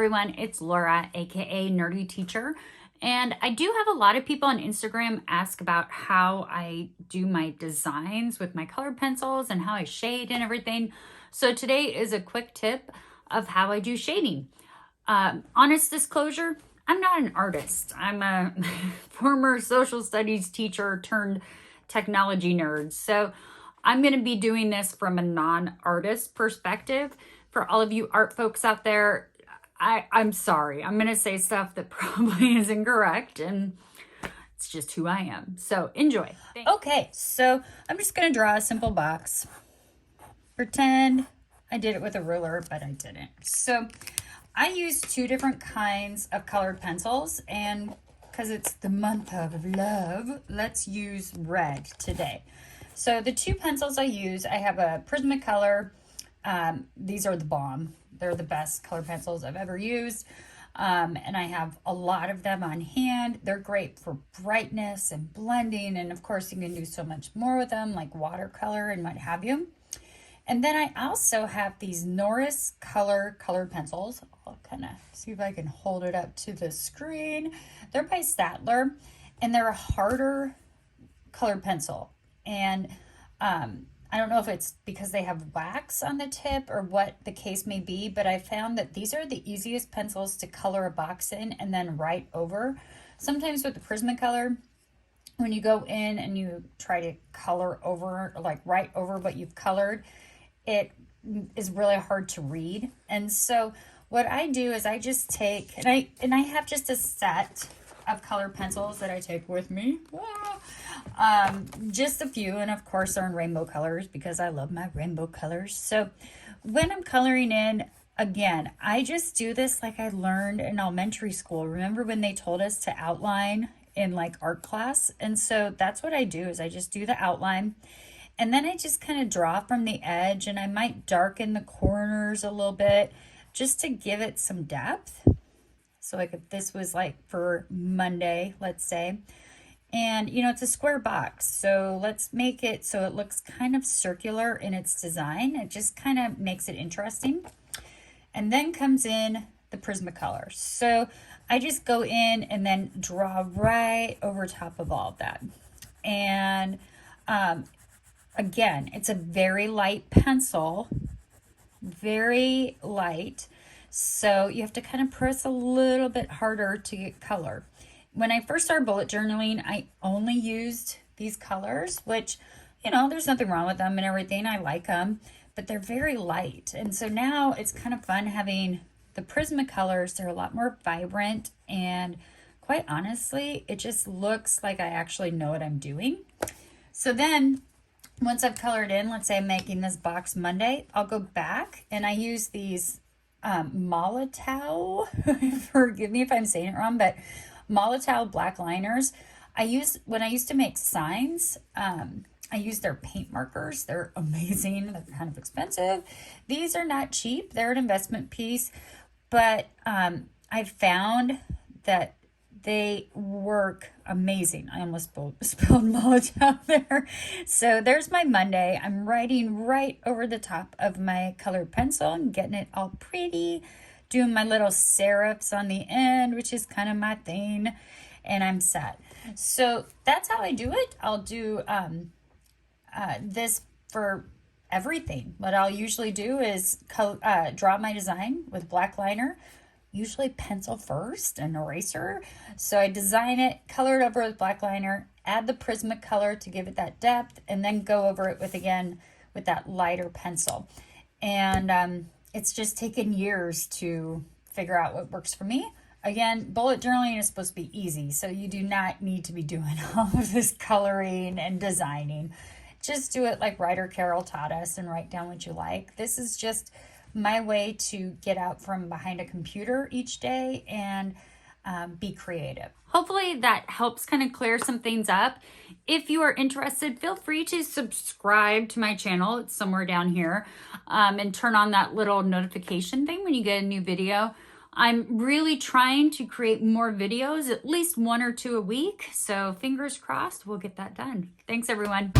everyone, it's Laura, aka Nerdy Teacher, and I do have a lot of people on Instagram ask about how I do my designs with my colored pencils and how I shade and everything. So today is a quick tip of how I do shading. Honest disclosure, I'm not an artist. I'm a former social studies teacher turned technology nerd. So I'm going to be doing this from a non-artist perspective. For all of you art folks out there, I'm sorry. I'm going to say stuff that probably is incorrect, and it's just who I am. So enjoy. Okay, so I'm just going to draw a simple box. Pretend I did it with a ruler, but I didn't. So I use two different kinds of colored pencils, and because it's the month of love, let's use red today. So the two pencils I use, I have a Prismacolor. These are the bomb. They're the best color pencils I've ever used. And I have a lot of them on hand. They're great for brightness and blending. And of course you can do so much more with them, like watercolor and what have you. And then I also have these Norris colored pencils. I'll kind of see if I can hold it up to the screen. They're by Statler, and they're a harder colored pencil. And I don't know if it's because they have wax on the tip or what the case may be, but I found that these are the easiest pencils to color a box in and then write over. Sometimes with the Prismacolor, when you go in and you try to color over, like write over what you've colored, it is really hard to read. And so what I do is I just take, and I have just a set of colored pencils that I take with me. Just a few, and of course they're in rainbow colors because I love my rainbow colors. So when I'm coloring in, again, I just do this like I learned in elementary school. Remember when they told us to outline in like art class? And so that's what I do, is I just do the outline, and then I just kind of draw from the edge, and I might darken the corners a little bit just to give it some depth. So like if this was like for Monday, let's say, and you know, it's a square box. So let's make it so it looks kind of circular in its design. It just kind of makes it interesting. And then comes in the Prismacolor. So I just go in and then draw right over top of all of that. And again, it's a very light pencil, very light. So you have to kind of press a little bit harder to get color. When I first started bullet journaling, I only used these colors, which, you know, there's nothing wrong with them and everything. I like them, but they're very light. And so now it's kind of fun having the Prismacolors. They're a lot more vibrant, and quite honestly, it just looks like I actually know what I'm doing. So then once I've colored in, let's say I'm making this box Monday, I'll go back and I use these Molotow, forgive me if I'm saying it wrong, but Molotow black liners. When I used to make signs, I use their paint markers. They're amazing. They're kind of expensive. These are not cheap. They're an investment piece, but I've found that they work amazing. I almost spilled Molotow there. So there's my Monday. I'm writing right over the top of my colored pencil and getting it all pretty, doing my little serifs on the end, which is kind of my thing, and I'm set. So that's how I do it. I'll do this for everything. What I'll usually do is draw my design with black liner, usually pencil first, an eraser. So I design it, color it over with black liner, add the Prismacolor to give it that depth, and then go over it with that lighter pencil. And it's just taken years to figure out what works for me. Again, bullet journaling is supposed to be easy, so you do not need to be doing all of this coloring and designing. Just do it like Writer Carol taught us and write down what you like. This is just my way to get out from behind a computer each day and be creative. Hopefully that helps kind of clear some things up. If you are interested, feel free to subscribe to my channel. It's somewhere down here, and turn on that little notification thing when you get a new video. I'm really trying to create more videos, at least 1 or 2 a week. So fingers crossed, we'll get that done. Thanks, everyone.